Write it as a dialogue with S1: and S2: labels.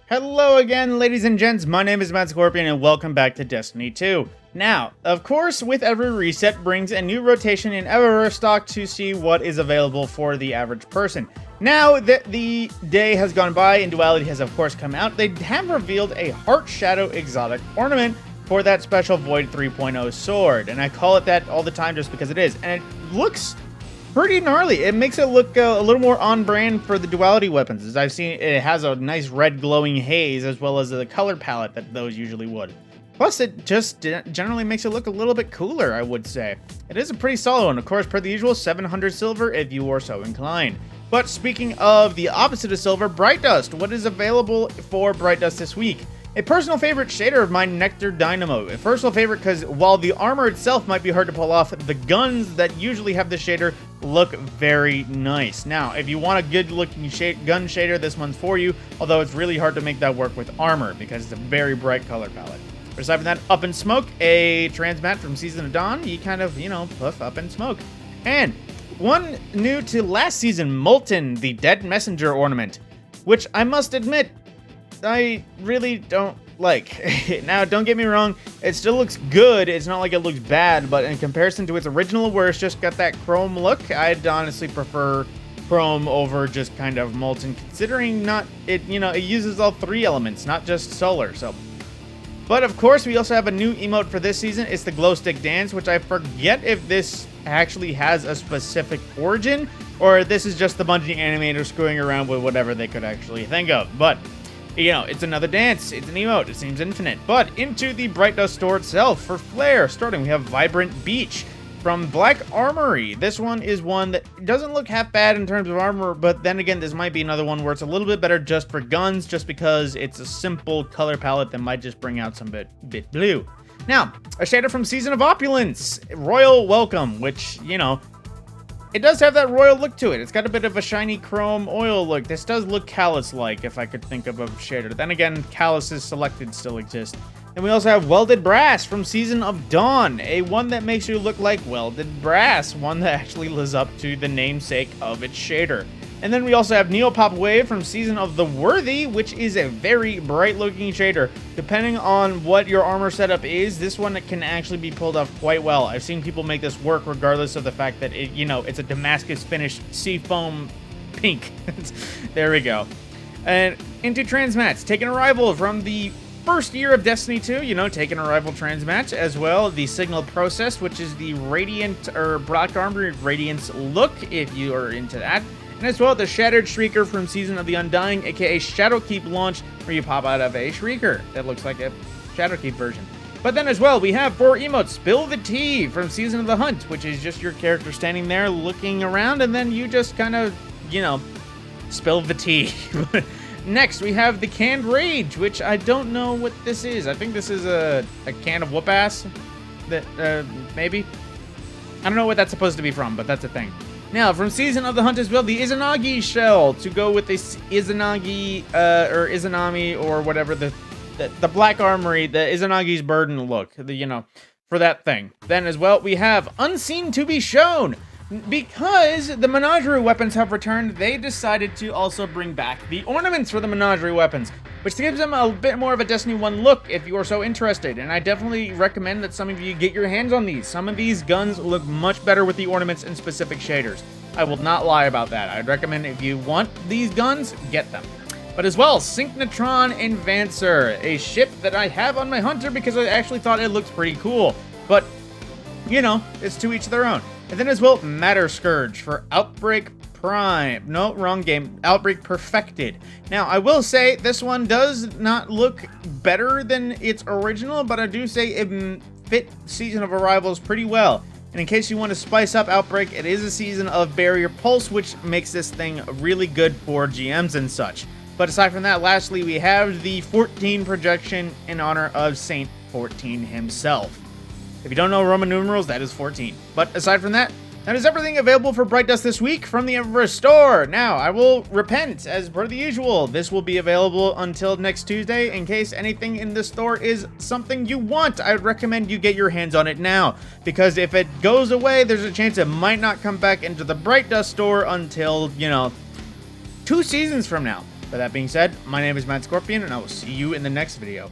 S1: Hello again, ladies and gents, my name is Matt Scorpion and welcome back to Destiny 2. Now, of course, with every reset brings a new rotation in Eververse stock to see what is available for the average person. Now that the day has gone by and Duality has of course come out, they have revealed a Heart Shadow exotic ornament for that special Void 3.0 sword, and I call it that all the time just because it is, and it looks pretty gnarly. It makes it look a little more on brand for the Duality weapons. As I've seen, it has a nice red glowing haze as well as the color palette that those usually would. Plus, it just generally makes it look a little bit cooler, I would say. It is a pretty solid one, of course, per the usual 700 silver if you are so inclined. But speaking of the opposite of silver, Bright Dust. What is available for Bright Dust this week? A personal favorite shader of mine, Nectar Dynamo. A personal favorite because while the armor itself might be hard to pull off, the guns that usually have this shader look very nice. Now, if you want a good looking gun shader, this one's for you, although it's really hard to make that work with armor because it's a very bright color palette. But aside from that, Up in Smoke, a transmat from Season of Dawn, you kind of, puff up in smoke. And one new to last season, Molten, the Dead Messenger ornament, which I must admit, I really don't like. Now, don't get me wrong, it still looks good. It's not like it looks bad, but in comparison to its original where it's just got that chrome look, I'd honestly prefer chrome over just kind of molten, considering it uses all three elements, not just solar, so. But of course, we also have a new emote for this season. It's the Glow Stick Dance, which I forget if this actually has a specific origin, or this is just the Bungie animator screwing around with whatever they could actually think of, but it's another dance, it's an emote, it seems infinite. But into the Bright Dust store itself, for Flare, starting, we have Vibrant Beach from Black Armory. This one is one that doesn't look half bad in terms of armor, but then again, this might be another one where it's a little bit better just for guns, just because it's a simple color palette that might just bring out some bit blue. Now, a shader from Season of Opulence, Royal Welcome, which, it does have that royal look to it. It's got a bit of a shiny chrome oil look. This does look Callus-like, if I could think of a shader. Then again, Callus's selected still exist. And we also have Welded Brass from Season of Dawn, a one that makes you look like welded brass, one that actually lives up to the namesake of its shader. And then we also have Neopop Wave from Season of the Worthy, which is a very bright-looking shader. Depending on what your armor setup is, this one can actually be pulled off quite well. I've seen people make this work regardless of the fact that it's a Damascus finished seafoam pink. There we go. And into Transmats, taking a rival from the first year of Destiny 2, taking a rival transmatch as well. The Signal Process, which is the Radiant or Black Armory Radiance look, if you are into that. And as well, the Shattered Shrieker from Season of the Undying, aka Shadowkeep launch, where you pop out of a Shrieker that looks like a Shadowkeep version. But then as well, we have 4 emotes. Spill the Tea from Season of the Hunt, which is just your character standing there looking around, and then you just kind of, spill the tea. Next, we have the Canned Rage, which I don't know what this is. I think this is a can of whoop-ass, that, maybe? I don't know what that's supposed to be from, but that's a thing. Now, from Season of the Hunt as well, the Izanagi shell, to go with this Izanagi, or Izanami, or whatever, the Black Armory, the Izanagi's Burden look, for that thing. Then as well, we have Unseen to be Shown. Because the Menagerie weapons have returned, they decided to also bring back the ornaments for the Menagerie weapons, which gives them a bit more of a Destiny 1 look if you are so interested, and I definitely recommend that some of you get your hands on these. Some of these guns look much better with the ornaments and specific shaders. I will not lie about that. I'd recommend if you want these guns, get them. But as well, Synchnotron Advancer, a ship that I have on my Hunter because I actually thought it looked pretty cool, but, it's to each their own. And then as well, Matter Scourge for Outbreak Prime. No, wrong game. Outbreak Perfected. Now, I will say this one does not look better than its original, but I do say it fit Season of Arrivals pretty well. And in case you want to spice up Outbreak, it is a season of Barrier Pulse, which makes this thing really good for GMs and such. But aside from that, lastly, we have the 14 projection in honor of Saint 14 himself. If you don't know Roman numerals, that is 14. But aside from that, that is everything available for Bright Dust this week from the Eververse store. Now, I will repent, as per the usual. This will be available until next Tuesday. In case anything in this store is something you want, I would recommend you get your hands on it now. Because if it goes away, there's a chance it might not come back into the Bright Dust store until, 2 seasons from now. With that being said, my name is Matt Scorpion, and I will see you in the next video.